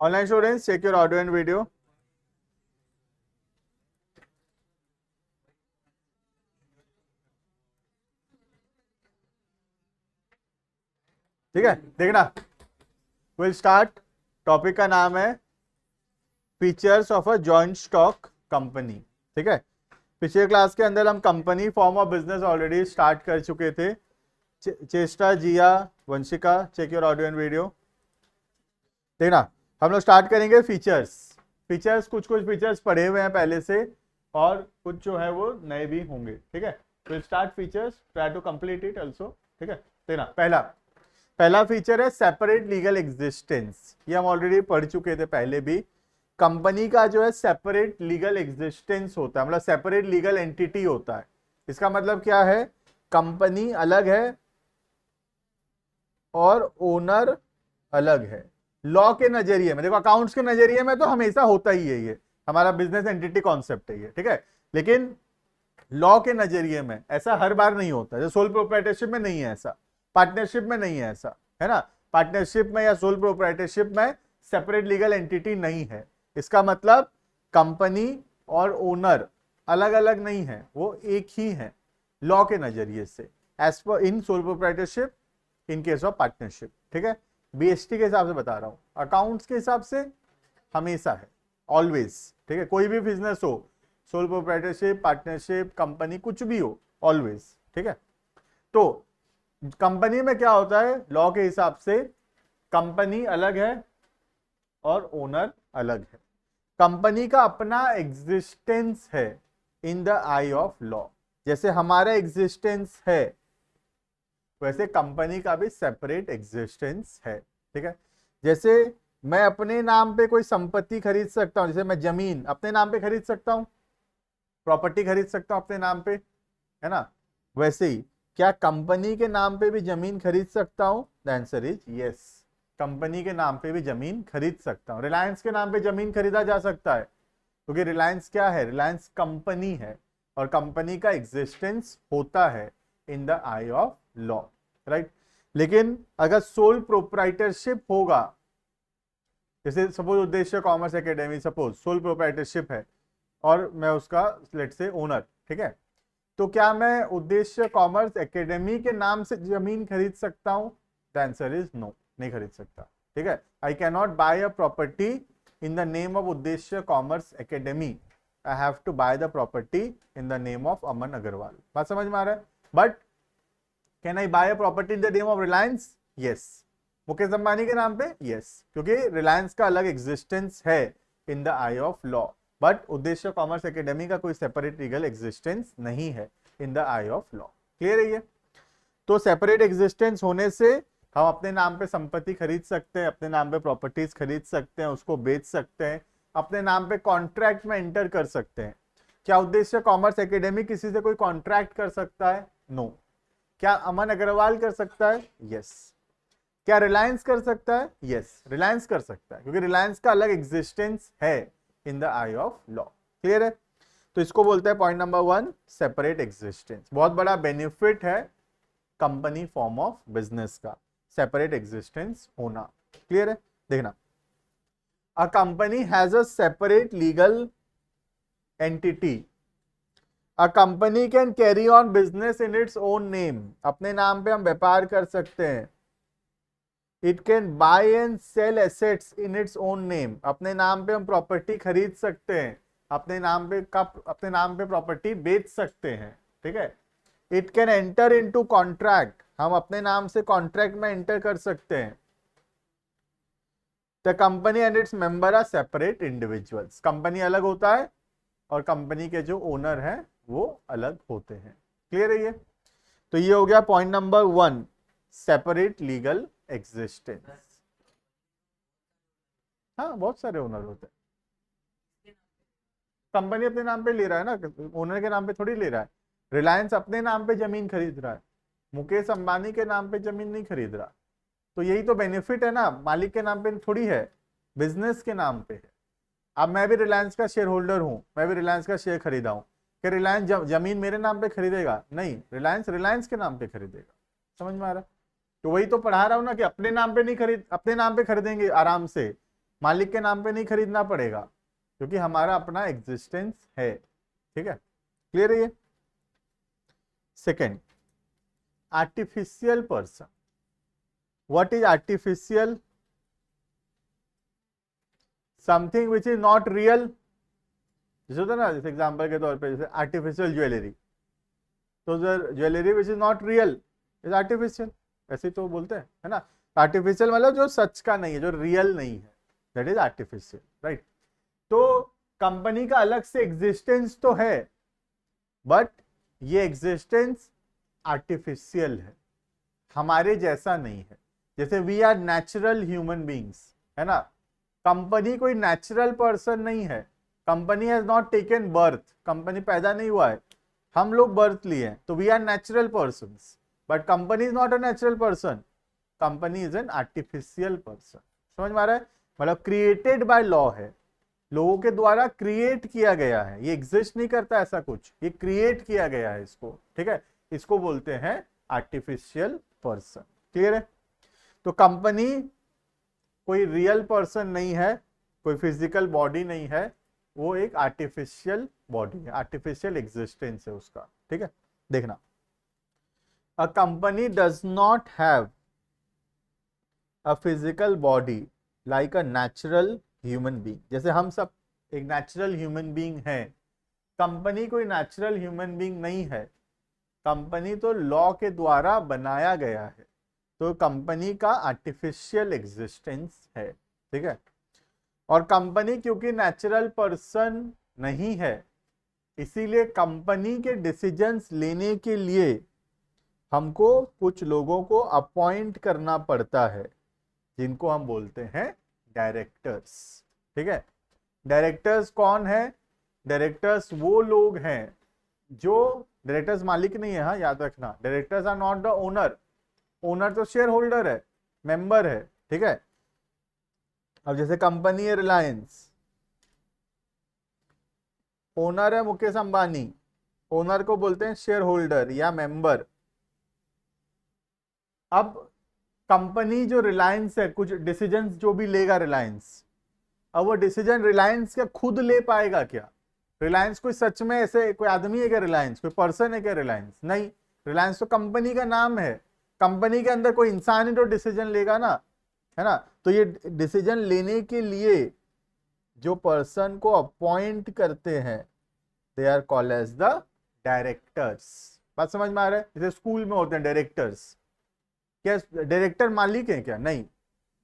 Online students, check your audio and video. ठीक है, देखना। Will start. टॉपिक का नाम है features of a joint stock company. ठीक है, पिछले क्लास के अंदर हम company form of business already start कर चुके थे। Cheshta, Jiya, Vanshika, check your audio and video. देखना, हम लोग स्टार्ट करेंगे फीचर्स कुछ फीचर्स पढ़े हुए हैं पहले से, और कुछ जो है वो नए भी होंगे। ठीक है, will start features, try to complete it also. ठीक है, देखना, पहला फीचर है सेपरेट लीगल एग्जिस्टेंस। ये हम ऑलरेडी पढ़ चुके थे पहले भी। कंपनी का जो है सेपरेट लीगल एग्जिस्टेंस होता है, मतलब सेपरेट लीगल एंटिटी होता है। इसका मतलब क्या है, कंपनी अलग है और ओनर अलग है। लॉ के नजरिए में देखो, अकाउंट्स के नजरिए में तो हमेशा होता ही है, ये हमारा बिजनेस एंटिटी कॉन्सेप्ट है ये। ठीक है, लेकिन लॉ के नजरिए में ऐसा हर बार नहीं होता। जैसे सोल प्रोप्राइटरशिप में नहीं है ऐसा, पार्टनरशिप में नहीं है ऐसा, है ना। पार्टनरशिप में या सोल प्रोप्राइटरशिप में सेपरेट लीगल एंटिटी नहीं है। इसका मतलब कंपनी और ओनर अलग अलग नहीं है, वो एक ही है लॉ के नजरिए से, as per in sole proprietorship, in case of partnership. ठीक है, बीएसटी के हिसाब से बता रहा हूं, अकाउंट्स के हिसाब से हमेशा है, ऑलवेज। ठीक है, कोई भी बिजनेस हो, सोल प्रोप्राइटरशिप, पार्टनरशिप, कंपनी, कुछ भी हो, ऑलवेज। ठीक है, तो कंपनी में क्या होता है, लॉ के हिसाब से कंपनी अलग है और ओनर अलग है। कंपनी का अपना एग्जिस्टेंस है in the I of law. जैसे हमारा एग्जिस्टेंस है, वैसे कंपनी का भी सेपरेट एग्जिस्टेंस है। ठीक है, जैसे मैं अपने नाम पे कोई संपत्ति खरीद सकता हूं, जैसे मैं जमीन अपने नाम पे खरीद सकता हूं, प्रॉपर्टी खरीद सकता हूं अपने नाम पे, है ना। वैसे ही क्या कंपनी के नाम पे भी जमीन खरीद सकता हूं? The answer is yes, company के नाम पे भी जमीन खरीद सकता हूं। रिलायंस के नाम पे जमीन खरीदा जा सकता है, क्योंकि रिलायंस क्या है, रिलायंस कंपनी है, और कंपनी का एग्जिस्टेंस होता है in the I of law, right. लेकिन अगर सोल प्रोप्राइटरशिप होगा, जैसे सपोज उद्देश्य commerce academy, suppose sole proprietorship है और मैं उसका लेट से ओनर, ठीक है, तो क्या मैं उद्देश्य कॉमर्स एकेडमी के नाम से जमीन खरीद सकता हूं? द आंसर इज नो, नहीं खरीद सकता। ठीक है, I can not buy a property in the name of Uddeshya commerce academy, I have to buy the property in the name of Aman Agarwal. बात समझ में आ रहा है? But can I buy a property in the name of Reliance? Yes. Mukesh Ambani के नाम पे? Yes, क्योंकि रिलायंस का अलग एग्जिस्टेंस है in the I of law, but उद्देश्य कॉमर्स एकेडमी का कोई सेपरेट लीगल एग्जिस्टेंस नहीं है in the I of law. Clear है ये? तो सेपरेट एग्जिस्टेंस होने से हम अपने नाम पे संपत्ति खरीद सकते हैं, अपने नाम पे प्रॉपर्टीज खरीद सकते हैं, उसको बेच सकते हैं, अपने नाम पे कॉन्ट्रैक्ट में एंटर कर सकते हैं। क्या उद्देश्य कॉमर्स एकेडमी किसी से कोई कॉन्ट्रैक्ट कर सकता है? नो। क्या अमन अग्रवाल कर सकता है? यस। क्या रिलायंस कर सकता है? यस, रिलायंस कर सकता है, क्योंकि रिलायंस का अलग एग्जिस्टेंस है in the I of law. Clear है? तो इसको बोलते हैं पॉइंट नंबर 1, सेपरेट एग्जिस्टेंस। बहुत बड़ा बेनिफिट है कंपनी फॉर्म ऑफ बिजनेस का, सेपरेट एग्जिस्टेंस होना। क्लियर है? देखना, a company has a separate legal entity. A company can carry on business in its own name. अपने नाम पे हम व्यापार कर सकते हैं। It can buy and sell assets in its own name. अपने नाम पे हम प्रॉपर्टी खरीद सकते हैं, अपने नाम पे प्रॉपर्टी बेच सकते हैं। ठीक है, it can enter into contract. हम अपने नाम से कॉन्ट्रैक्ट में एंटर कर सकते हैं। The company and its member are separate individuals. Company अलग होता है और कंपनी के जो ओनर हैं वो अलग होते हैं। क्लियर है ये? तो ये हो गया point number 1, separate legal existence. हाँ, बहुत सारे ओनर होते हैं। कंपनी अपने नाम पे ले रहा है ना, ओनर के नाम पे थोड़ी ले रहा है। रिलायंस अपने नाम पे जमीन खरीद रहा है, मुकेश अंबानी के नाम पे जमीन नहीं खरीद रहा। तो यही तो बेनिफिट है ना, मालिक के नाम पे थोड़ी है, बिजनेस के नाम पे है। अब मैं भी रिलायंस का शेयर होल्डर हूं, मैं भी रिलायंस का शेयर खरीदा हूं, कि रिलायंस जमीन मेरे नाम पे खरीदेगा? नहीं, रिलायंस के नाम पे खरीदेगा। समझ में आ रहा है? तो वही तो पढ़ा रहा हूं ना, कि अपने नाम पे नहीं खरीद, अपने नाम पे खरीदेंगे आराम से, मालिक के नाम पे नहीं खरीदना पड़ेगा, क्योंकि हमारा अपना एग्जिस्टेंस है। ठीक है, क्लियर है ये। Second, artificial person. What is artificial? Something which is not real. जैसे होता है ना, जैसे एग्जाम्पल के तौर पे जैसे आर्टिफिशियल ज्वेलरी, तो jewellery which is not real is artificial, ऐसे तो बोलते हैं, है ना। आर्टिफिशियल मतलब जो सच का नहीं है, जो रियल नहीं है, दैट इज आर्टिफिशियल, राइट। तो कंपनी का अलग से एग्जिस्टेंस तो है, बट ये एग्जिस्टेंस आर्टिफिशियल है, हमारे जैसा नहीं है। जैसे we are natural human beings, है ना। कंपनी कोई नेचुरल पर्सन नहीं है, company has not taken birth, company पैदा नहीं हुआ है, हम लोग बर्थ लिए हैं, तो we are natural person, but company is not a natural person, company is an artificial person. समझ में आ रहा है? मतलब क्रिएटेड बाय लॉ है, लोगों के द्वारा क्रिएट किया गया है, ये एग्जिस्ट नहीं करता ऐसा कुछ, ये क्रिएट किया गया है इसको। ठीक है, इसको बोलते हैं आर्टिफिशियल पर्सन। क्लियर है? तो कंपनी कोई रियल पर्सन नहीं है, कोई फिजिकल बॉडी नहीं है, वो एक आर्टिफिशियल बॉडी है, आर्टिफिशियल एग्जिस्टेंस है उसका। ठीक है, देखना, a company does not have a physical body like a natural human being. जैसे हम सब एक नेचुरल ह्यूमन बीइंग है, कंपनी कोई नेचुरल ह्यूमन बीइंग नहीं है, कंपनी तो लॉ के द्वारा बनाया गया है, तो कंपनी का आर्टिफिशियल एग्जिस्टेंस है। ठीक है, और कंपनी क्योंकि नेचुरल पर्सन नहीं है, इसीलिए कंपनी के डिसीजंस लेने के लिए हमको कुछ लोगों को अपॉइंट करना पड़ता है, जिनको हम बोलते हैं डायरेक्टर्स। ठीक है, डायरेक्टर्स कौन है? डायरेक्टर्स वो लोग हैं जो, डायरेक्टर्स मालिक नहीं है, हाँ याद रखना, directors are not the owner, owner तो शेयर होल्डर है, मेंबर है। ठीक है, अब जैसे कंपनी है रिलायंस, ओनर है मुकेश अंबानी, ओनर को बोलते हैं शेयर होल्डर या मेंबर। अब कंपनी जो रिलायंस है, कुछ डिसीजन जो भी लेगा रिलायंस, अब वो डिसीजन रिलायंस क्या खुद ले पाएगा क्या? रिलायंस कोई सच में ऐसे कोई आदमी है क्या? रिलायंस कोई पर्सन है क्या? रिलायंस नहीं, रिलायंस तो कंपनी का नाम है, कंपनी के अंदर कोई इंसान ही तो डिसीजन लेगा ना, है ना। तो ये डिसीजन लेने के लिए जो पर्सन को अपॉइंट करते हैं, they are called as the directors. बात समझ में आ रहा है? जैसे स्कूल में होते हैं डायरेक्टर्स, क्या डायरेक्टर मालिक है क्या? नहीं,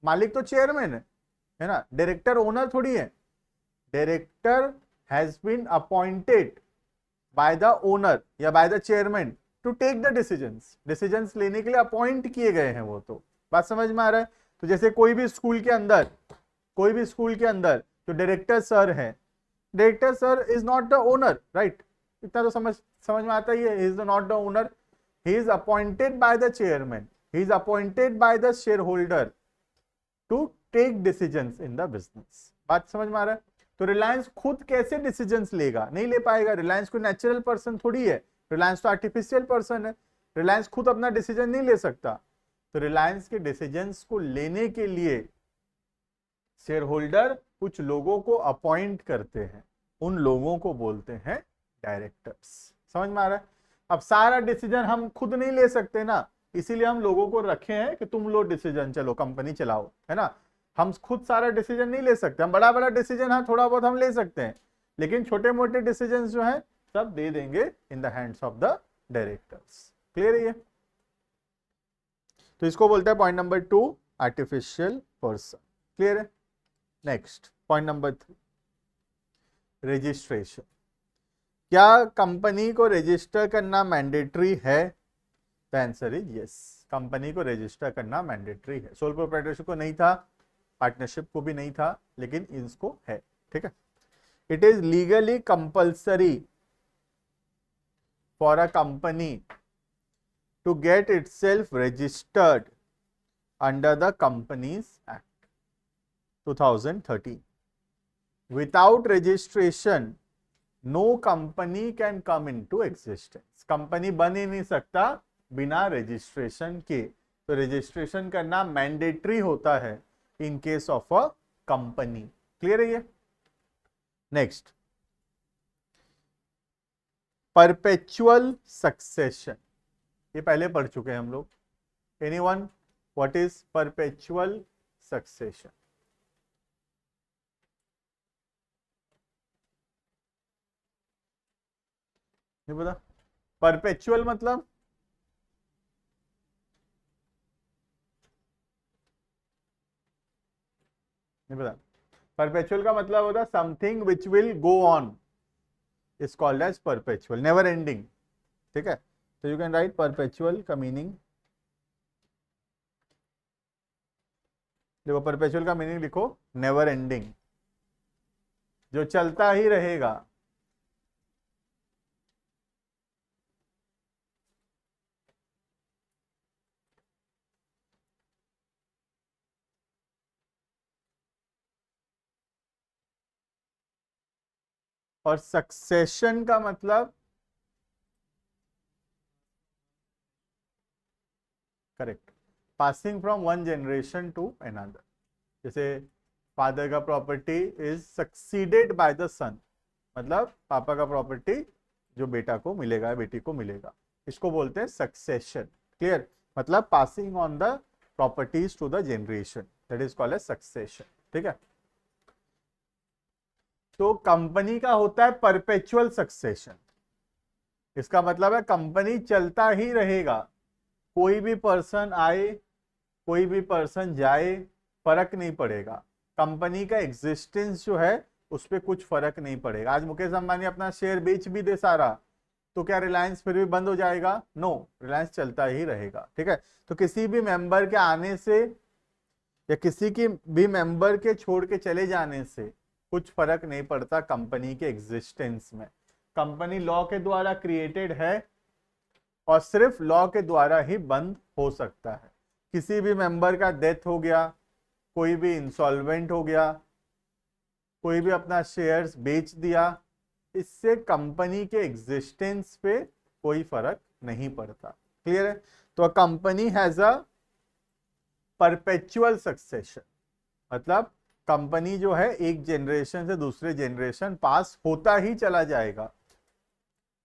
मालिक तो चेयरमैन है ना, डायरेक्टर ओनर थोड़ी है। Director has been appointed by the owner या by the chairman to take the decisions लेने के लिए अपॉइंट किए गए हैं वो। तो बात समझ में आ रहा है? तो जैसे कोई भी स्कूल के अंदर जो डायरेक्टर सर है, director sir is not the owner, right, इतना तो समझ में आता ही है, is not the owner, he is appointed by the chairman, he is appointed by the share holder to take decisions in the business. बात समझ में आ रहा है? तो रिलायंस खुद कैसे डिसीजंस लेगा? नहीं ले पाएगा, रिलायंस कोई नेचुरल पर्सन थोड़ी है, रिलायंस तो आर्टिफिशियल पर्सन है, रिलायंस खुद अपना डिसीजन नहीं ले सकता। तो रिलायंस के डिसीजंस को लेने के लिए शेयर होल्डर कुछ लोगों को अपॉइंट करते हैं, उन लोगों को बोलते हैं डायरेक्टर्स। समझ में आ रहा है? अब सारा डिसीजन हम खुद नहीं ले सकते ना, इसीलिए हम लोगों को रखे हैं कि तुम लो डिसीजन, चलो कंपनी चलाओ, है ना। हम खुद सारा डिसीजन नहीं ले सकते, हम बड़ा बड़ा डिसीजन हाँ थोड़ा बहुत हम ले सकते हैं, लेकिन छोटे मोटे डिसीजन जो है सब दे देंगे in the hands of the directors. Clear है ये? तो इसको बोलते हैं point number 2, artificial person. Clear है? Next point number 3, registration. क्या कंपनी को रजिस्टर करना मैंडेटरी है? The answer is yes, company को रजिस्टर करना मैंडेटरी है। सोल प्रोप्राइटरशिप को नहीं था, पार्टनरशिप को भी नहीं था, लेकिन इसको है। ठीक है, it is legally compulsory for a company to get itself registered under the companies act 2013। Without registration no company can come into existence. Company बन ही नहीं सकता बिना रजिस्ट्रेशन के। तो रजिस्ट्रेशन करना मैंडेटरी होता है इन case of a company. Clear है ये? नेक्स्ट, परपेचुअल सक्सेशन, ये पहले पढ़ चुके हैं हम लोग। Anyone, what is perpetual succession? नहीं पता? परपेचुअल मतलब नहीं पता? परपेचुअल का मतलब होता है something which will go on, is called as perpetual, never ending. ठीक है, तो यू कैन राइट परपेचुअल का मीनिंग। देखो, परपेचुअल का मीनिंग लिखो, नेवर एंडिंग, जो चलता ही रहेगा। और सक्सेशन का मतलब, correct, passing from one generation to another. जैसे फादर का property is succeeded by the son, मतलब पापा का प्रॉपर्टी जो बेटा को मिलेगा, बेटी को मिलेगा, इसको बोलते हैं सक्सेशन। क्लियर? मतलब passing on the properties to the generation, that is called as succession. ठीक है, तो कंपनी का होता है परपेचुअल सक्सेशन। इसका मतलब है कंपनी चलता ही रहेगा, कोई भी पर्सन आए, कोई भी पर्सन जाए, फर्क नहीं पड़ेगा। कंपनी का एग्जिस्टेंस जो है उस पर कुछ फर्क नहीं पड़ेगा। आज मुकेश अंबानी अपना शेयर बेच भी दे सारा, तो क्या रिलायंस फिर भी बंद हो जाएगा? नो, रिलायंस चलता ही रहेगा। ठीक है, तो किसी भी मेंबर के आने से या किसी की भी मेंबर के छोड़ के चले जाने से कुछ फर्क नहीं पड़ता कंपनी के एग्जिस्टेंस में। कंपनी लॉ के द्वारा क्रिएटेड है और सिर्फ लॉ के द्वारा ही बंद हो सकता है। किसी भी मेंबर का डेथ हो गया, कोई भी इंसॉल्वेंट हो गया, कोई भी अपना शेयर्स बेच दिया, इससे कंपनी के एग्जिस्टेंस पे कोई फर्क नहीं पड़ता। क्लियर है? तो company has a perpetual succession, मतलब कंपनी जो है एक जनरेशन से दूसरे जनरेशन पास होता ही चला जाएगा,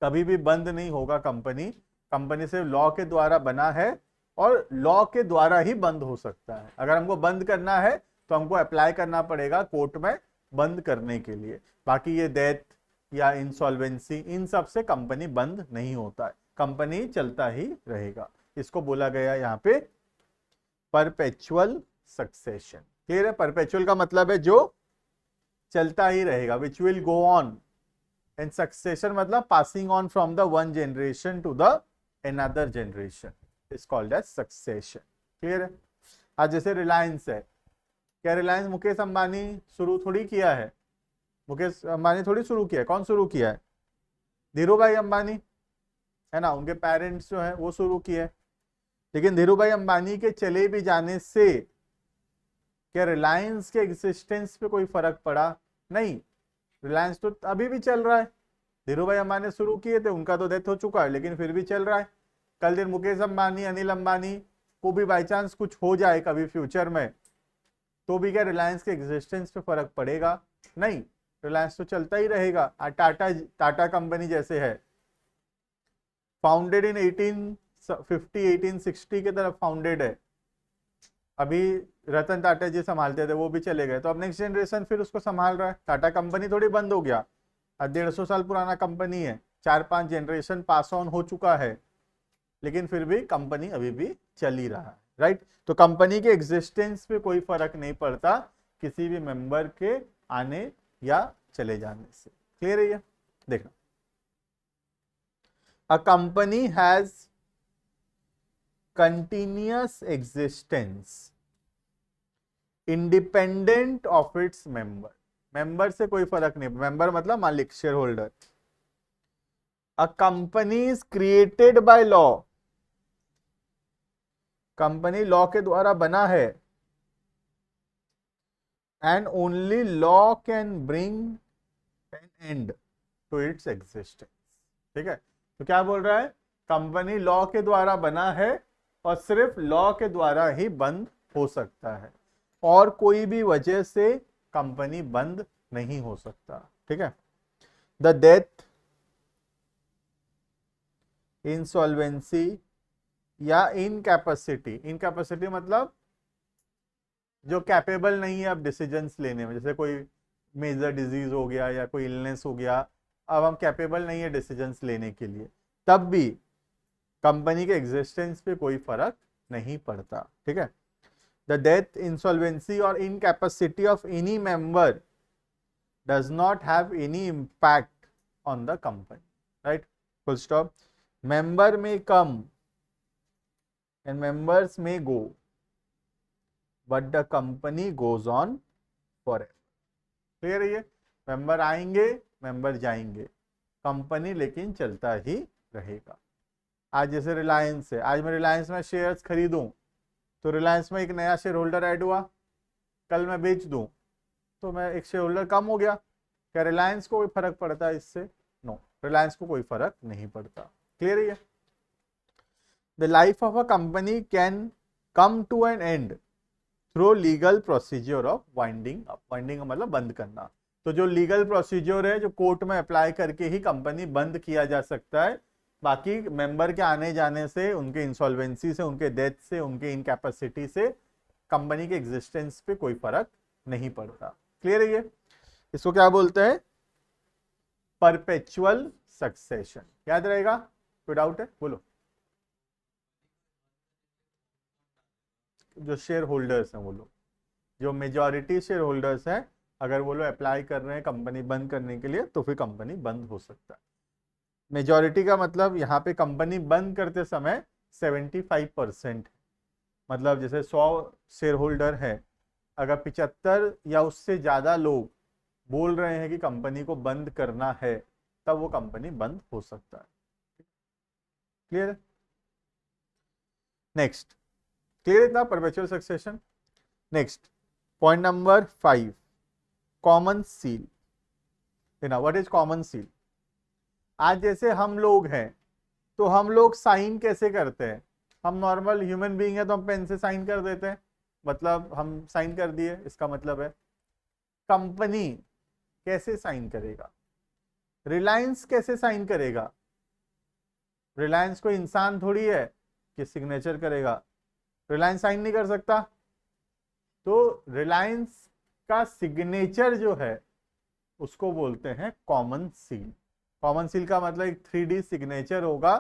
कभी भी बंद नहीं होगा कंपनी। कंपनी सिर्फ लॉ के द्वारा बना है और लॉ के द्वारा ही बंद हो सकता है। अगर हमको बंद करना है तो हमको अप्लाई करना पड़ेगा कोर्ट में बंद करने के लिए। बाकी ये डेथ या इंसॉल्वेंसी, इन सब से कंपनी बंद नहीं होता है, कंपनी चलता ही रहेगा। इसको बोला गया यहाँ पे परपेचुअल सक्सेशन। क्लियर है? परपेचुअल का मतलब है जो चलता ही रहेगा, which will go on, and succession मतलब passing on from the one generation to the another generation, is called as succession. Clear है? आज जैसे रिलायंस है, क्या रिलायंस मुकेश अंबानी शुरू थोड़ी किया है? मुकेश अंबानी थोड़ी शुरू किया है, कौन शुरू किया है? धीरू भाई अंबानी, है ना, उनके पेरेंट्स जो है वो शुरू किए। लेकिन धीरू भाई अंबानी के चले भी जाने से क्या रिलायंस के एग्जिस्टेंस पे कोई फर्क पड़ा? नहीं, रिलायंस तो अभी भी चल रहा है। धीरू भाई अंबानी शुरू किए थे, उनका तो डेथ हो चुका है, लेकिन फिर भी चल रहा है। कल दिन मुकेश अंबानी, अनिल अंबानी को भी बाई चांस कुछ हो जाए कभी फ्यूचर में, तो भी क्या रिलायंस के एग्जिस्टेंस पे फर्क पड़ेगा? नहीं, रिलायंस तो चलता ही रहेगा। टाटा कंपनी जैसे है, फाउंडेड इन 1850 1860 के तरफ फाउंडेड है। अभी रतन टाटा जी संभालते थे, वो भी चले गए, तो अब नेक्स्ट जनरेशन फिर उसको संभाल रहा है। टाटा कंपनी थोड़ी बंद हो गया, 150 साल पुराना कंपनी है, 4-5 जनरेशन पास ऑन हो चुका है, लेकिन फिर भी कंपनी अभी भी चल ही रहा है। राइट? तो कंपनी के एग्जिस्टेंस पे कोई फर्क नहीं पड़ता किसी भी मेंबर के आने या चले जाने से। क्लियर है ये? देखना, a company has continuous existence independent of its member. Member से कोई फर्क नहीं, मेंबर मतलब मालिक, share holder. A company is created by law, company law के द्वारा बना है, and only law can bring an end to its existence. ठीक है, तो क्या बोल रहा है? कंपनी लॉ के द्वारा बना है और सिर्फ लॉ के द्वारा ही बंद हो सकता है, और कोई भी वजह से कंपनी बंद नहीं हो सकता। ठीक है, द डेथ, इंसॉल्वेंसी या इनकैपेसिटी, इनकैपेसिटी मतलब जो कैपेबल नहीं है अब डिसीजंस लेने में, जैसे कोई मेजर डिजीज हो गया या कोई इलनेस हो गया, अब हम कैपेबल नहीं है डिसीजंस लेने के लिए, तब भी कंपनी के एग्जिस्टेंस पे कोई फर्क नहीं पड़ता। ठीक है, द डेथ, इंसॉल्वेंसी और incapacity of any member does not have any impact on the company, right, full stop. Member में कम एंड मेंबर्स में go but the company goes on forever. Clear है ये, मेंबर आएंगे member जाएंगे, company लेकिन चलता ही रहेगा। आज जैसे रिलायंस है, आज मैं रिलायंस में शेयर्स खरीदूं तो रिलायंस में एक नया शेयर होल्डर ऐड हुआ, कल मैं बेच दूं तो मैं एक शेयर होल्डर कम हो गया, क्या रिलायंस को कोई फर्क पड़ता है इससे? नो, रिलायंस को कोई फर्क नहीं पड़ता। क्लियर है ये, the life of a company can come to an end through legal procedure of winding up, winding मतलब बंद करना, तो जो लीगल प्रोसीजर है जो कोर्ट में अप्लाई करके ही कंपनी बंद किया जा सकता है, बाकी मेंबर के आने जाने से, उनके इंसॉल्वेंसी से, उनके डेथ से, उनके इनकैपेसिटी से कंपनी के एग्जिस्टेंस पे कोई फर्क नहीं पड़ता। क्लियर है ये, इसको क्या बोलते हैं? परपेचुअल सक्सेशन, याद रहेगा? कोई डाउट है? बोलो। जो शेयर होल्डर्स हैं वो लोग, जो मेजॉरिटी शेयर होल्डर्स हैं, अगर वो लोग अप्लाई कर रहे हैं कंपनी बंद करने के लिए तो फिर कंपनी बंद हो सकता है। मेजॉरिटी का मतलब यहाँ पे कंपनी बंद करते समय 75%, मतलब जैसे 100 शेयर होल्डर है, अगर 75 या उससे ज़्यादा लोग बोल रहे हैं कि कंपनी को बंद करना है, तब वो कंपनी बंद हो सकता है। क्लियर है? नेक्स्ट, क्लियर इतना perpetual succession. Next point number 5, common seal. What is common seal? आज जैसे हम लोग हैं तो हम लोग साइन कैसे करते हैं? हम नॉर्मल ह्यूमन बीइंग है तो हम पेन से साइन कर देते हैं, मतलब हम साइन कर दिए, इसका मतलब है। कंपनी कैसे साइन करेगा? रिलायंस कैसे साइन करेगा? रिलायंस कोई इंसान थोड़ी है कि सिग्नेचर करेगा, रिलायंस साइन नहीं कर सकता। तो रिलायंस का सिग्नेचर जो है उसको बोलते हैं कॉमन सील। कॉमन सील का मतलब एक 3D सिग्नेचर होगा,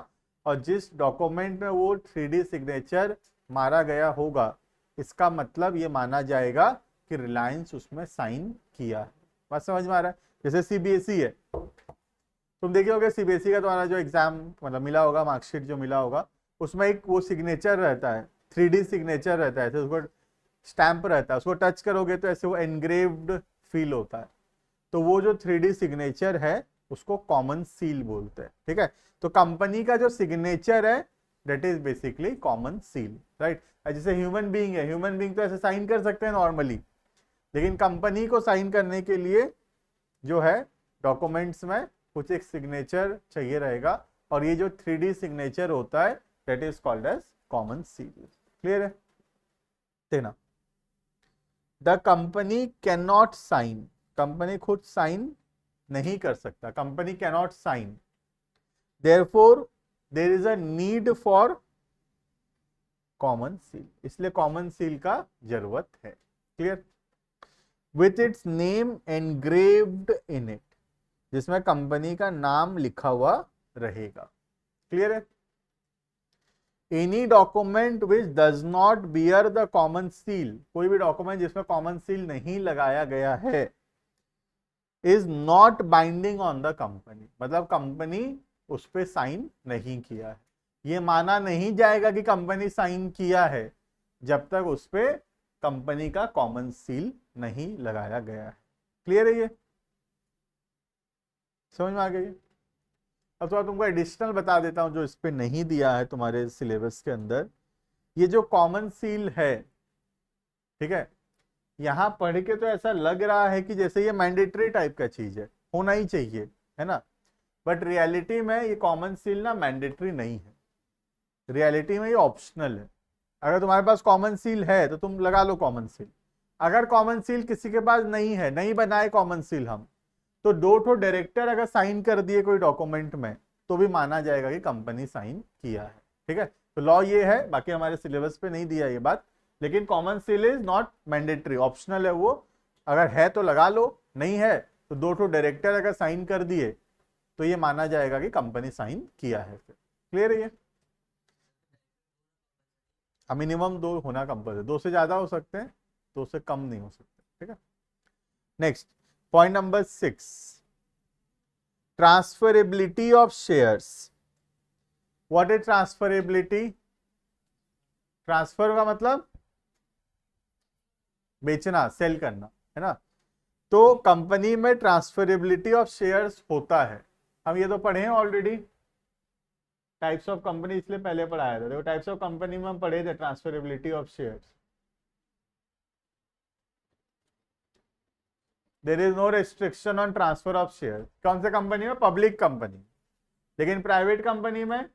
और जिस डॉक्यूमेंट में वो 3D सिग्नेचर मारा गया होगा, इसका मतलब ये माना जाएगा कि रिलायंस उसमें साइन किया है। बात समझ में आ रहा है? जैसे सीबीएसई है, तुम देखे होगे सीबीएसई का तुम्हारा जो एग्जाम मतलब मिला होगा, मार्कशीट जो मिला होगा, उसमें एक वो सिग्नेचर रहता है, 3D सिग्नेचर रहता है, उसको स्टैंप रहता है, उसको टच करोगे तो ऐसे वो एनग्रेव्ड फील होता है। तो वो जो 3D सिग्नेचर है उसको कॉमन सील बोलते हैं। ठीक है, तो कंपनी का जो सिग्नेचर है that is basically common seal, right. जैसे ह्यूमन बीइंग है, ह्यूमन बीइंग तो ऐसे साइन कर सकते हैं नॉर्मली, लेकिन कंपनी को साइन करने के लिए जो है डॉक्यूमेंट्स में कुछ एक सिग्नेचर चाहिए रहेगा, और ये जो 3D सिग्नेचर होता है that is called as common seal. Clear है? देना, the company can not sign, company खुद साइन नहीं कर सकता, company cannot sign, therefore there is a need for common seal, इसलिए कॉमन सील का जरूरत है। Clear? With its name engraved in it, जिसमें कंपनी का नाम लिखा हुआ रहेगा। क्लियर है? Any document which does not bear the common seal, कोई भी डॉक्यूमेंट जिसमें कॉमन सील नहीं लगाया गया है, is not binding on the company, मतलब कंपनी उस पर साइन नहीं किया है। ये माना नहीं जाएगा कि कंपनी साइन किया है जब तक उस पर कंपनी का कॉमन सील नहीं लगाया गया है। क्लियर है? ये समझ में आ गई? अब तो तुमको एडिशनल बता देता हूं जो इस पे नहीं दिया है तुम्हारे सिलेबस के अंदर। ये जो कॉमन सील है, ठीक है, यहां पढ़ के तो ऐसा लग रहा है कि जैसे ये मैंडेटरी टाइप का चीज है, होना ही चाहिए, है ना, बट रियलिटी में ये कॉमन सील ना मैंडेटरी नहीं है, रियलिटी में ये ऑप्शनल है। अगर तुम्हारे पास कॉमन सील है तो तुम लगा लो कॉमन सील, अगर कॉमन सील किसी के पास नहीं है, नहीं बनाए कॉमन सील हम, तो दो ठो डायरेक्टर अगर साइन कर दिए कोई डॉक्यूमेंट में तो भी माना जाएगा कि कंपनी साइन किया है। ठीक है, तो लॉ ये है, बाकी हमारे सिलेबस पे नहीं दिया ये बात, लेकिन common seal is not mandatory, optional है वो। अगर है तो लगा लो, नहीं है तो दो ठो डायरेक्टर अगर साइन कर दिए तो ये माना जाएगा कि कंपनी साइन किया है। फिर क्लियर है ये? मिनिमम दो होना कंपल्सरी, दो से ज्यादा हो सकते हैं, दो से कम नहीं हो सकते। ठीक है, next point number 6, transferability of shares. What is transferability? Transfer का मतलब बेचना, सेल करना, है ना। तो कंपनी में ट्रांसफरेबिलिटी ऑफ शेयर्स होता है, हम ये तो पढ़े हैं ऑलरेडी। टाइप्स ऑफ कंपनी इसलिए पहले पढ़ाया था, देखो टाइप्स ऑफ कंपनी में हम पढ़े थे transferability of shares. There is no restriction on transfer of share. कौन से कंपनी में? Public company. लेकिन प्राइवेट कंपनी में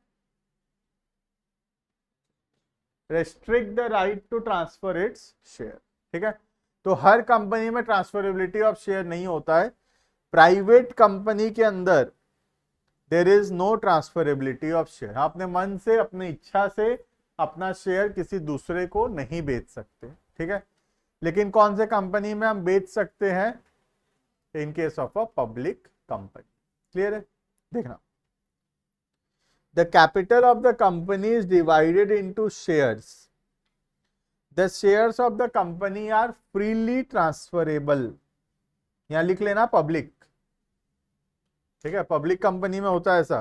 restrict the right to transfer its share. ठीक है, तो हर कंपनी में ट्रांसफरेबिलिटी ऑफ शेयर नहीं होता है। प्राइवेट कंपनी के अंदर there is no transferability of share. आप अपने मन से, अपनी इच्छा से अपना शेयर किसी दूसरे को नहीं बेच सकते। ठीक है, लेकिन कौन से कंपनी में हम बेच सकते हैं? In case of a public company. Clear है? देखना, the capital of the company is divided into shares. The shares of the company are freely transferable. यहां लिख लेना पब्लिक। ठीक है, पब्लिक कंपनी में होता है ऐसा,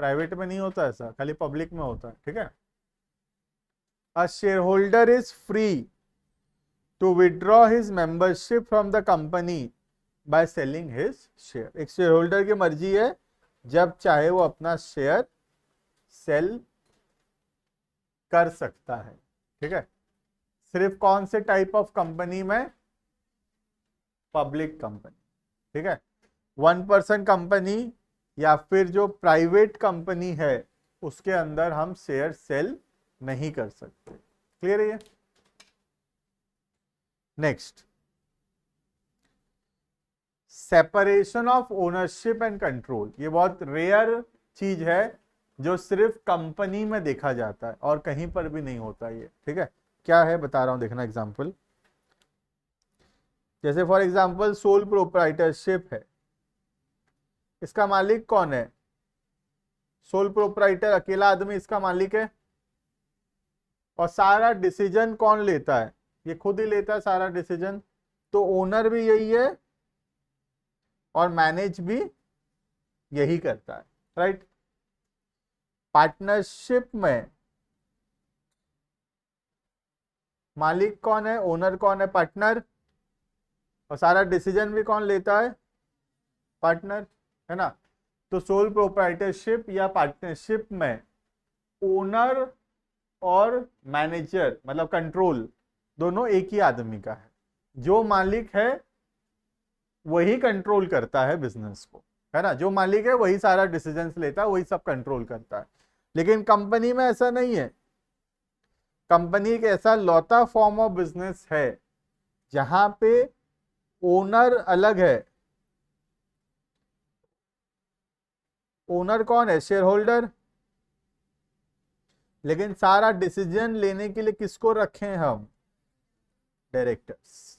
प्राइवेट में नहीं होता ऐसा, खाली पब्लिक में होता है। ठीक है, a share holder is free to withdraw his membership from the company by selling his share. एक शेयर होल्डर की मर्जी है, जब चाहे वो अपना शेयर सेल कर सकता है। ठीक है, सिर्फ कौन से टाइप ऑफ कंपनी में? Public company. ठीक है, 1% कंपनी या फिर जो प्राइवेट कंपनी है उसके अंदर हम शेयर सेल नहीं कर सकते। क्लियर है ये? Next, separation of ownership and control. ये बहुत रेयर चीज है जो सिर्फ कंपनी में देखा जाता है और कहीं पर भी नहीं होता ये। ठीक है, क्या है बता रहा हूं, देखना एग्जांपल। जैसे फॉर एग्जांपल सोल प्रोप्राइटरशिप है, इसका मालिक कौन है? सोल प्रोप्राइटर अकेला आदमी इसका मालिक है, और सारा डिसीजन कौन लेता है? ये खुद ही लेता है सारा डिसीजन। तो ओनर भी यही है और मैनेज भी यही करता है। राइट, पार्टनरशिप में मालिक कौन है? ओनर कौन है? पार्टनर। और सारा डिसीजन भी कौन लेता है? पार्टनर, है ना। तो सोल प्रोप्राइटरशिप या पार्टनरशिप में ओनर और मैनेजर मतलब कंट्रोल दोनों एक ही आदमी का है। जो मालिक है वही कंट्रोल करता है बिजनेस को, है ना। जो मालिक है वही सारा डिसीजंस लेता है, वही सब कंट्रोल करता है। लेकिन कंपनी में ऐसा नहीं है। कंपनी एक ऐसा लौता फॉर्म ऑफ बिजनेस है जहां पे ओनर अलग है। ओनर कौन है? Share holder. लेकिन सारा डिसीजन लेने के लिए किसको रखे हैं हम? डायरेक्टर्स।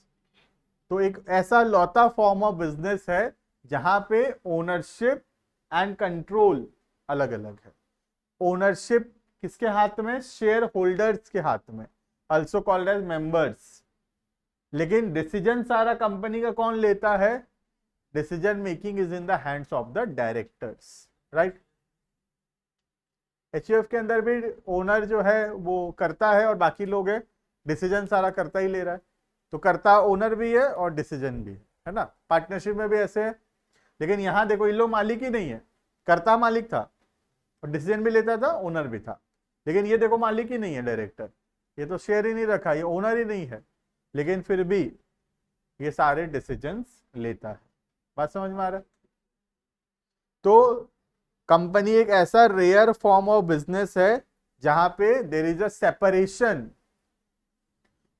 तो एक ऐसा लौता फॉर्म ऑफ बिजनेस है जहां पे ओनरशिप एंड कंट्रोल अलग अलग है। ओनरशिप किसके हाथ में? शेयर होल्डर्स के हाथ में, ऑल्सो कॉल्ड एज मेंबर्स। लेकिन डिसीजन सारा कंपनी का कौन लेता है? Decision making is in the hands of the directors. Right, HUF के अंदर भी ओनर जो है वो करता है और बाकी लोग है, डिसीजन सारा करता ही ले रहा है। तो करता ओनर भी है और डिसीजन भी है ना। पार्टनरशिप में भी ऐसे है, लेकिन यहां देखो इन लोग मालिक ही नहीं है। करता मालिक था और डिसीजन भी लेता था, ओनर भी था। लेकिन ये देखो मालिक ही नहीं है डायरेक्टर, ये तो शेयर ही नहीं रखा, ये ओनर ही नहीं है, लेकिन फिर भी ये सारे डिसीजंस लेता है। बात समझ में आ रहा है? तो कंपनी एक ऐसा रेयर फॉर्म ऑफ बिजनेस है जहां पे there is a separation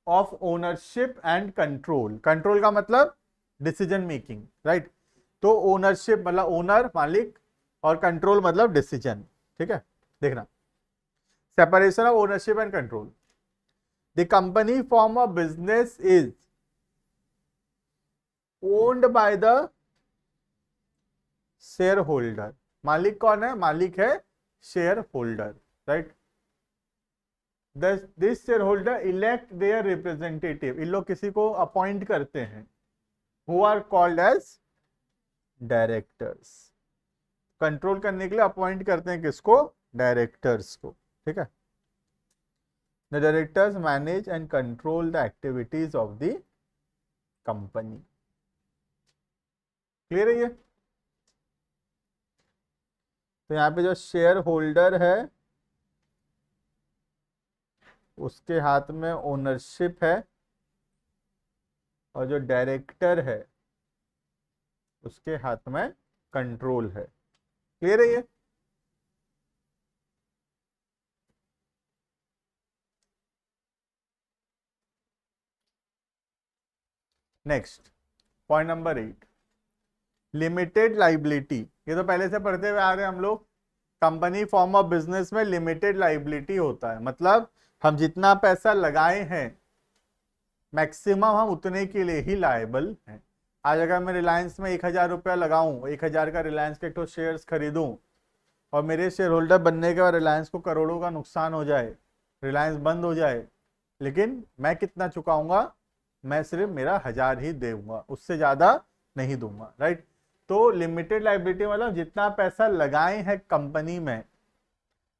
of ownership and control. Control का मतलब डिसीजन मेकिंग, राइट। तो ओनरशिप मतलब ओनर मालिक, और कंट्रोल मतलब डिसीजन, ठीक है। देखना, separation of ownership and control. The company form of business is owned by the share holder. मालिक कौन है? मालिक है share holder, right. This share holder elect their representative. इन लोग किसी को अपॉइंट करते हैं, who are called as directors. Control करने के लिए अपॉइंट करते हैं किसको? डायरेक्टर्स को, ठीक है। The directors manage and control the activities of the company. Clear है ये? तो यहां पे जो शेयर होल्डर है उसके हाथ में ओनरशिप है, और जो डायरेक्टर है उसके हाथ में कंट्रोल है। क्लियर है ये? Next point number 8, limited liability. ये तो पहले से पढ़ते हुए आ रहे हैं हम लोग। कंपनी फॉर्म ऑफ बिजनेस में लिमिटेड लाइबिलिटी होता है, मतलब हम जितना पैसा लगाए हैं मैक्सिमम हम उतने के लिए ही लायबल हैं। आज अगर मैं रिलायंस में 1,000 रुपया लगाऊं, 1,000 का रिलायंस के तो शेयर्स खरीदूं, और मेरे शेयर होल्डर बनने के बाद रिलायंस को करोड़ों का नुकसान हो जाए, रिलायंस बंद हो जाए, लेकिन मैं कितना चुकाऊंगा? मैं सिर्फ मेरा 1,000 ही दूंगा, उससे ज्यादा नहीं दूंगा, राइट। तो लिमिटेड लाइबिलिटी मतलब जितना पैसा लगाए हैं कंपनी में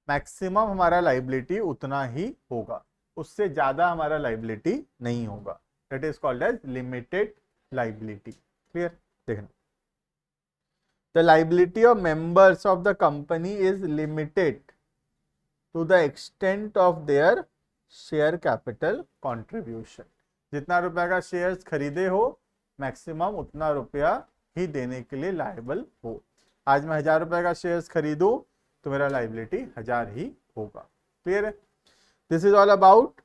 मैक्सिमम हमारा लाइबिलिटी उतना ही होगा, उससे ज्यादा हमारा लाइबिलिटी नहीं होगा। That is called as limited liability. Clear? देखना, the liability of members of the company is limited to the extent of their share capital contribution. जितना रुपया का शेयर्स खरीदे हो मैक्सिमम उतना रुपया ही देने के लिए लायबल हो। आज मैं 1,000 रुपए का शेयर्स खरीदूं तो मेरा लाइबिलिटी 1,000 ही होगा। क्लियर है? This is all about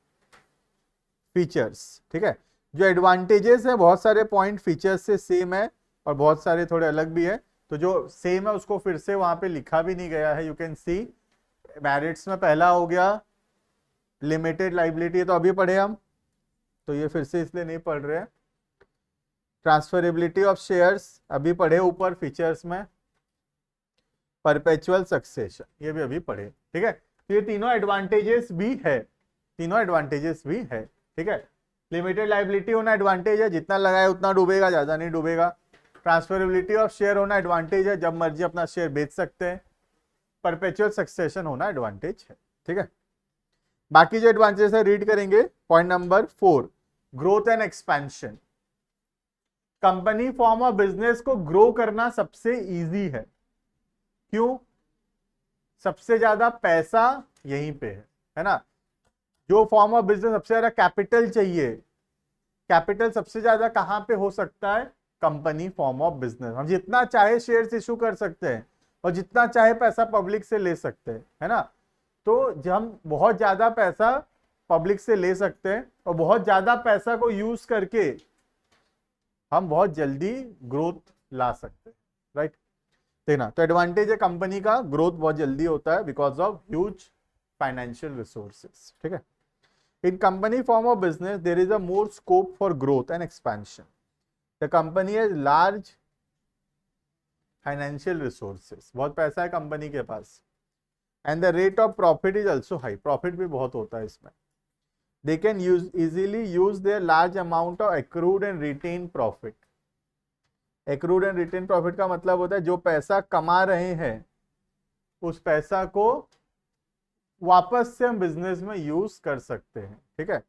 features, ठीक है। जो एडवांटेजेस है, बहुत सारे पॉइंट फीचर्स से सेम है और बहुत सारे थोड़े अलग भी है। तो जो सेम है उसको फिर से वहां पे लिखा भी नहीं गया है, यू कैन सी। मेरिट्स में पहला हो गया लिमिटेड लाइबिलिटी, तो अभी पढ़े हम, तो ये फिर से इसलिए नहीं पढ़ रहे हैं। ट्रांसफरेबिलिटी ऑफ शेयर्स अभी पढ़े ऊपर फीचर्स में। परपेचुअल सक्सेशन ये भी अभी पढ़े, ठीक है। तो ये तीनों एडवांटेजेस भी है, तीनों एडवांटेजेस भी है, ठीक है। लिमिटेड लाइबिलिटी होना एडवांटेज है, जितना लगाए उतना डूबेगा, ज्यादा नहीं डूबेगा। ट्रांसफरेबिलिटी ऑफ शेयर होना एडवांटेज है, जब मर्जी अपना शेयर बेच सकते हैं। परपेचुअल सक्सेशन होना एडवांटेज है, ठीक है। बाकी जो एडवांटेज है रीड करेंगे। Point number 4, growth and expansion. Company form of business को ग्रो करना सबसे इजी है। क्यों? सबसे ज्यादा पैसा यहीं पे है ना। जो फॉर्म ऑफ बिजनेस सबसे ज्यादा कैपिटल चाहिए, कैपिटल सबसे ज्यादा कहां पे हो सकता है? Company form of business. हम जितना चाहे शेयर्स इशू कर सकते हैं और जितना चाहे पैसा पब्लिक से ले सकते हैं, है ना। तो जब हम बहुत ज्यादा पैसा पब्लिक से ले सकते हैं और बहुत ज्यादा पैसा को यूज करके हम बहुत जल्दी ग्रोथ ला सकते हैं, राइट। देखना, तो एडवांटेज है कंपनी का, ग्रोथ बहुत जल्दी होता है because of huge financial resources, ठीक है। In company form of business there is a more scope for growth and expansion. The company has large financial resources, बहुत पैसा है कंपनी के पास। And the rate of profit is also high, profit भी बहुत होता है इसमें। They can easily use their large amount of accrued and retained profit. Accrued and retained profit का मतलब होता है जो पैसा कमा रहे हैं उस पैसा को वापस से हम बिजनेस में यूज कर सकते हैं, ठीक है,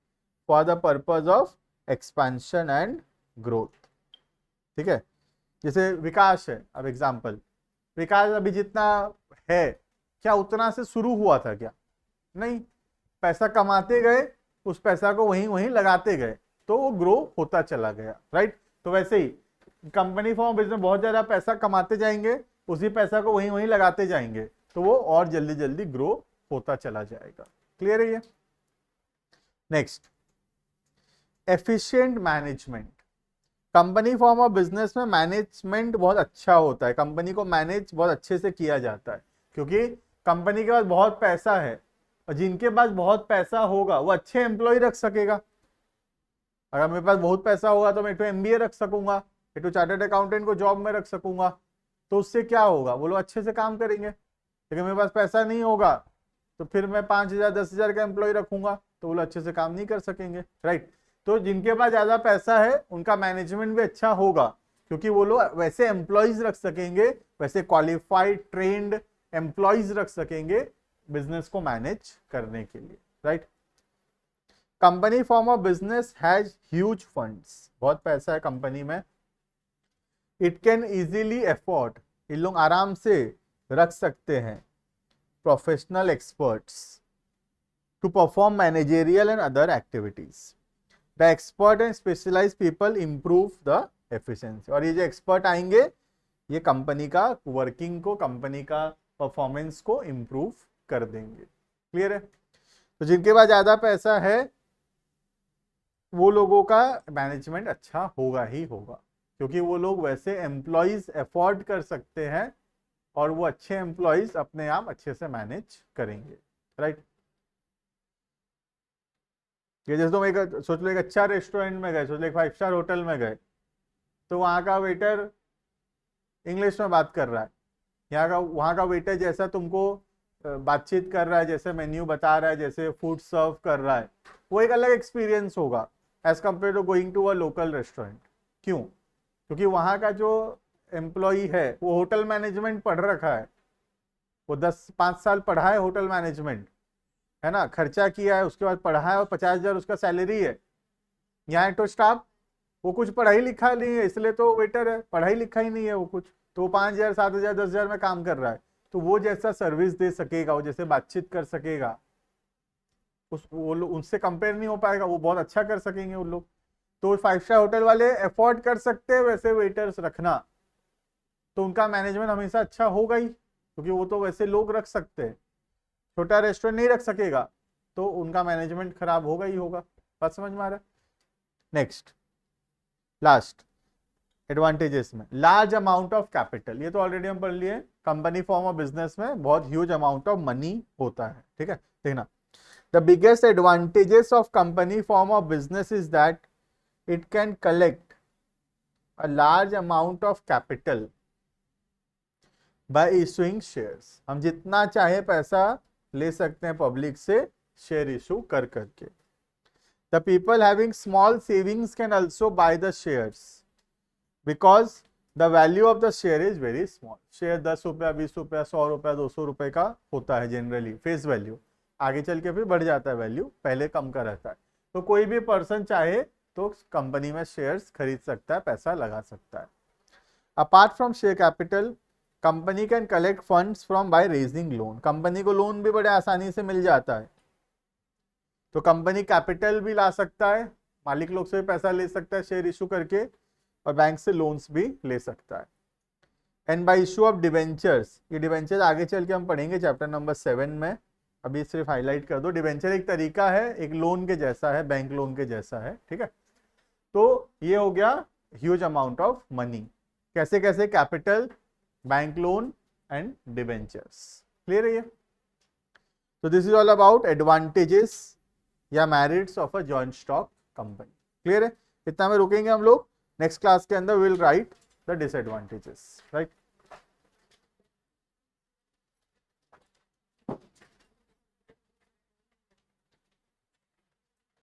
for the purpose of expansion and growth, ठीक है। जैसे विकास है, अब एग्जांपल, विकास अभी जितना है क्या उतना से शुरू हुआ था क्या? नहीं, पैसा कमाते गए, उस पैसा को वहीं वहीं लगाते गए, तो वो ग्रो होता चला गया, राइट। तो वैसे ही कंपनी फॉर्म बिजनेस बहुत ज्यादा पैसा कमाते जाएंगे, उसी पैसा को वहीं वहीं लगाते जाएंगे, तो वो और जल्दी जल्दी ग्रो होता चला जाएगा। क्लियर है ये? Next, efficient management, company form of business में मैनेजमेंट बहुत अच्छा होता है, कंपनी को मैनेज बहुत अच्छे से किया जाता है, क्योंकि कंपनी के पास बहुत पैसा है और जिनके पास बहुत पैसा होगा वो अच्छे एम्प्लॉय रख सकेगा। अगर मेरे पास बहुत पैसा होगा तो मैं तो एमबीए रख सकूंगा, तो चार्टर्ड अकाउंटेंट को जॉब में रख सकूंगा, तो उससे क्या होगा, वो लोग अच्छे से काम करेंगे। लेकिन मेरे पास पैसा नहीं होगा तो फिर मैं 5,000 10,000 का एम्प्लॉय रखूंगा तो वो लोग अच्छे से काम नहीं कर सकेंगे, राइट। तो जिनके पास ज्यादा पैसा है उनका मैनेजमेंट भी अच्छा होगा, क्योंकि वो लोग वैसे एम्प्लॉयज रख सकेंगे, वैसे क्वालिफाइड ट्रेन्ड एम्प्लॉयज रख सकेंगे बिजनेस को मैनेज करने के लिए, right. Company form of business has huge funds, बहुत पैसा है कंपनी में। इट कैन इजीली अफोर्ड, इन लोग आराम से रख सकते हैं professional experts to perform managerial and other activities. The expert and specialized people improve the efficiency, और ये जो एक्सपर्ट आएंगे ये कंपनी का वर्किंग को, कंपनी का परफॉर्मेंस को इंप्रूव कर देंगे। क्लियर है। तो जिनके पास ज्यादा पैसा है वो लोगों का मैनेजमेंट अच्छा होगा ही होगा, क्योंकि वो लोग वैसे एम्प्लॉयज अफोर्ड कर सकते हैं और वो अच्छे एम्प्लॉयज अपने आप अच्छे से मैनेज करेंगे, राइट। ये जैसे तुम एक सोच लो, एक अच्छा रेस्टोरेंट में गए, सोच लो एक 5 स्टार होटल में गए, तो वहाँ का वेटर इंग्लिश में बात कर रहा है, वहाँ का वेटर जैसा तुमको बातचीत कर रहा है, जैसे मेन्यू बता रहा है, जैसे फूड सर्व कर रहा है, वो एक अलग एक्सपीरियंस होगा as compared to going to a local restaurant. क्यों? क्योंकि वहाँ का जो एम्प्लॉई है वो होटल मैनेजमेंट पढ़ रखा है, वो 5 साल पढ़ा है होटल मैनेजमेंट, है ना, खर्चा किया है, उसके बाद पढ़ा है और 50,000 उसका सैलरी है। यहाँ तो स्टाफ वो कुछ पढ़ाई लिखा नहीं है, इसलिए तो वेटर है, पढ़ाई लिखा ही नहीं है वो कुछ, तो 5,000 7,000 10,000 में काम कर रहा है। तो वो जैसा सर्विस दे सकेगा, वो जैसे बातचीत कर सकेगा, वो लोग उनसे कंपेयर नहीं हो पाएगा, वो बहुत अच्छा कर सकेंगे उन लोग। तो 5 स्टार होटल वाले अफोर्ड कर सकते हैं वैसे वेटर्स रखना, तो उनका मैनेजमेंट हमेशा अच्छा होगा ही, क्योंकि वो तो वैसे लोग रख सकते हैं। छोटा रेस्टोरेंट नहीं रख सकेगा तो उनका मैनेजमेंट खराब होगा ही होगा। बात समझ में आ रहा है। नेक्स्ट लास्ट एडवांटेजेस में, लार्ज अमाउंट ऑफ कैपिटल, ये तो ऑलरेडी हम पढ़ लिए, कंपनी फॉर्म ऑफ बिजनेस में बहुत ह्यूज अमाउंट ऑफ मनी होता है, ठीक है। देखना, the biggest advantages of company form of business is that it can collect a large amount of capital by issuing shares, हम जितना चाहे पैसा ले सकते हैं पब्लिक से शेयर इशू कर करके। The people having small savings can also by the shares because the value of the share is very small. Share 10 रुपया 20 रुपया 100 रुपया 200 रुपए का होता है जनरली फेस वैल्यू, आगे चल के फिर बढ़ जाता है वैल्यू, पहले कम का रहता है। तो कोई भी पर्सन चाहे तो कंपनी में शेयर्स खरीद सकता है, पैसा लगा सकता है। Apart from share capital, company can collect funds from by raising loan, company को लोन भी बड़े आसानी से मिल जाता है। तो कंपनी कैपिटल भी ला सकता है, मालिक लोग से भी पैसा ले सकता है शेयर इशू करके, और बैंक से लोन्स भी ले सकता है। And bye issue of debentures, ये डिवेंचर आगे चल के हम पढ़ेंगे चैप्टर नंबर 7 में, अभी सिर्फ हाईलाइट कर दो। डिवेंचर एक तरीका है, एक लोन के जैसा है, बैंक लोन के जैसा है, ठीक है। तो ये हो गया ह्यूज अमाउंट ऑफ मनी, कैसे कैसे, capital, bank loan and debentures. Clear है ये? तो this is all about advantages या merits of a joint stock company. Clear है? इतना में रुकेंगे हम लोग, नेक्स्ट क्लास के अंदर will write the disadvantages, right.